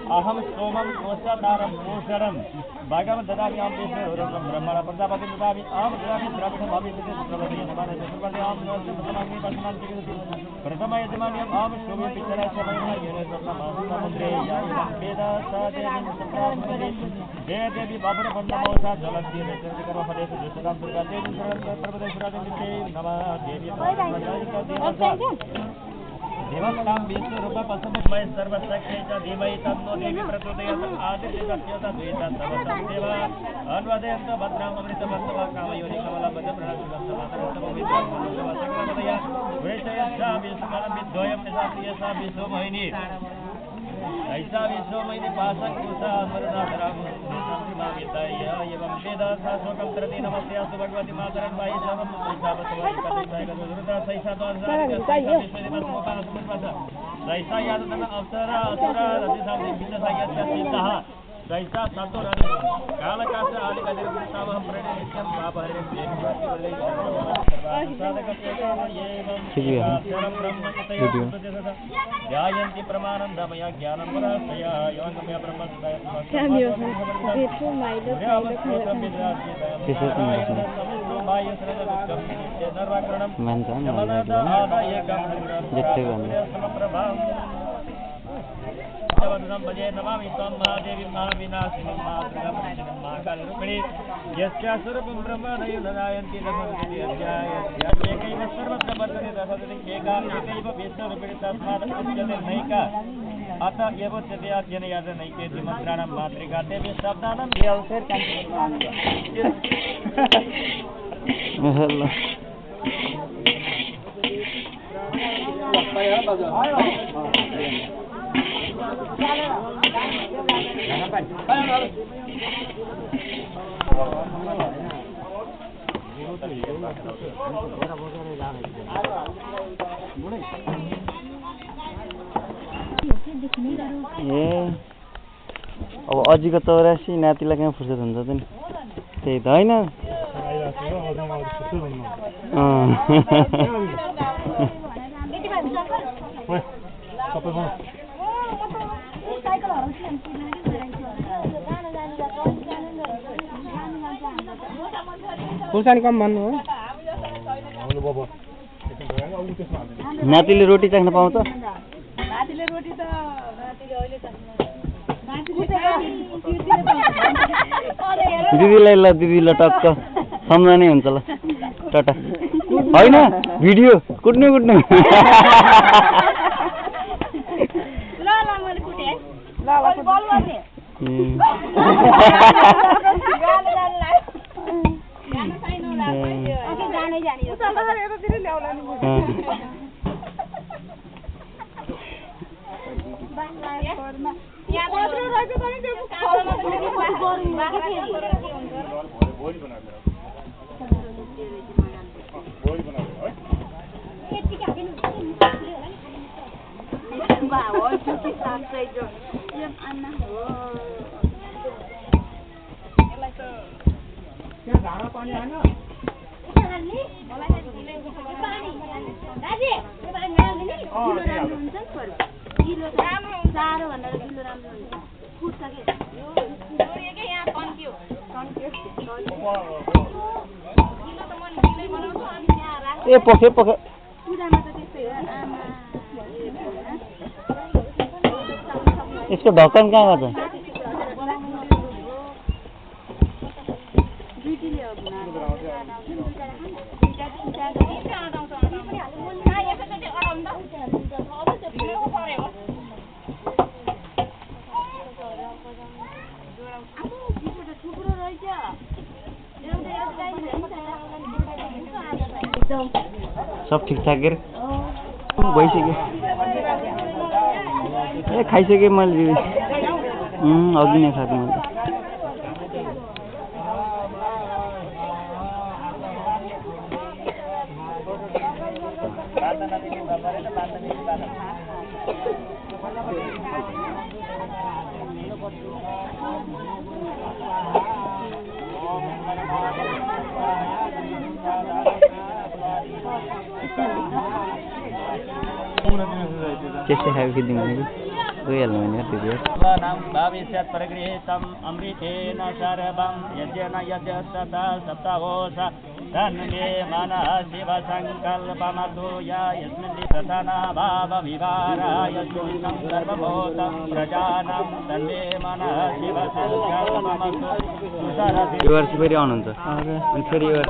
अहम सोमम कोशाधारम पोषणम भागम ददामि आम देशे ब्रह्मण प्रजापति ददामि आम ददामि द्रविणम अभिषेके प्रवदय नमः चतुर्पदे आम नमस्ते पश्चिमान् प्रथम यजमान्यम आम शोभे पितरा समयः येन समुद्रे यायं वेद सादेवं संप्राप्ते देवी बाबर बन्धमोसा जलस्य नेत्रकर्म फलेषु दुष्टां दुर्गा देवी सर्वदेशराजनिते नमः देवी देवतां विश्वरूप पशुमय सर्वशक्ति च धीमहि तन्नो देवी प्रचोदयात् आदित्य सत्योत द्वैता तवतं देव अन्वदयन्त भद्राम् अमृतमस्तव कामयोनि कमलभद्रप्रणाशुभमातरस्तमविद्यासकलमदय वृषयस्सा विश्वमनं विद्वयं यथा विश्वमोहिनी ऐसा विश्वमयि पाशकुशा अमरनाथराम संस्कृमामिताय एवं वेदासा शोकं तरति नमस्ते अस्तु भगवती मातरं वायि सर्वं ऐसा सैसा यादन अवसरा असुरा रतिसा विद्यासायस्य सिद्धः सैसा सतुर कालकाश आदिकदिर्मितामहं प्रणित्यं पापहरिं ध्यायन्ति प्रमानन्दमया ज्ञानं पुरस्तया योगमया ब्रह्मसदय नमामि त्वं महादेवी महाविनाशिनीं मातृगमनिशिनीं महाकालरूपिणी यस्या स्वरूपं ब्रह्मणयो नदायन्ति एकैव सर्वत्र वर्तते तथापि एकैव विश्वरूपिणी तस्मात् उच्यते नैका अत एव उच्यते अध्ययनयात् नैकेति मन्त्राणां मातृका देवी शब्दानां अब अजीको 84 नातिलाई कहाँ फुर्सद हुन्छ त नि त्यही त हैन खुर्सानी कम भन्नु हो नातिले रोटी चाख्न पाउँछ नातिले रोटी त नातिले अहिले चाख्नु दिदीलाई ल दिदीलाई टक्क सम्झनै हुन्छ ल टाटा हैन भिडियो कुट्नु ल मैले कुटे ल बल गर्ने ए पखे पखे इसको ढक्कन कहाँ गयो सब ठीक ठाक रे भइसक्यो ए खाइसकेँ मैले अघि नै खाएको मैले त्यस्तै खाएको खिच्दिउँ भने गइहाल्नु भने त्यति भविष्यत् प्रगृहीतम् अमृतेन सर्वं यज्ञेन यज्ञस्तथा सप्तहोष तन्मे मनः शिवसङ्कल्पमतु यस्मिन् प्रधाना भावविहाराय शून्यं सर्वभूतं प्रजानां तन्मे मनः शिवसङ्कल्पमतु सुसरति यो वर्ष फेरि आउनुहुन्छ अनि फेरि यो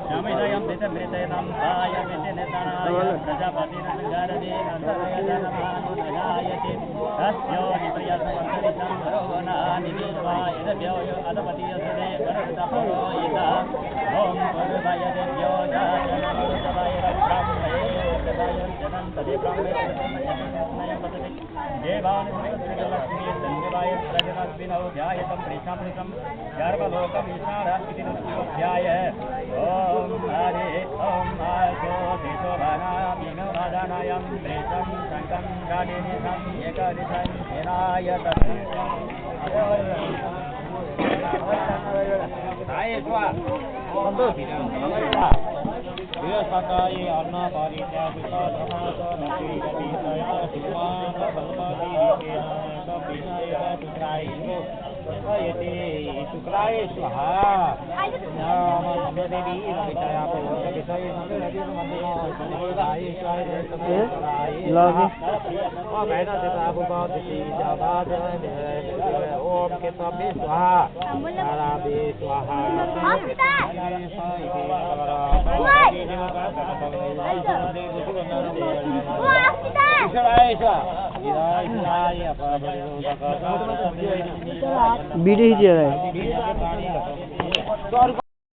Samidayam Pitamritanam Paya Vitinetanaaya Prajapati-Nagarade-Nantaraya-Janamanu-Nagayati Tasyo-Nipriya-Samartaritam Sarvana-Nidivaya Adapati-Yasade-Varadaparo-Yita Om Purvaya-Devyo-Jaya-Brahmaya-Janam-Tade-Brahmaya-Janam-Pati Devanam-Lakshmi-Tandivaya-Prajanasvinav-Dhyayatam Prishamritam Yarva-Lokam-Ishara-Iti-Nustivadhyaya Om Hare Om Aso Tisovana-Mino-Radanayam Trisam Sankam Radini-Sam Yekadisam Hirayata Sakai Anna Parita Sita Dhamasa Nasi Gadisaya Sumana Bhalvati Hikena Kapinaya Tukraisu Yeti Tukraisu Swaha Nama Samyadevi Navitaya Purva Visaya Samyadhi Samandhina Samudaya Shaya Samudaya Om Aina Sita Bhupati Javadya Om Ketabi Swaha Narabi Swaha video खींच रहा है।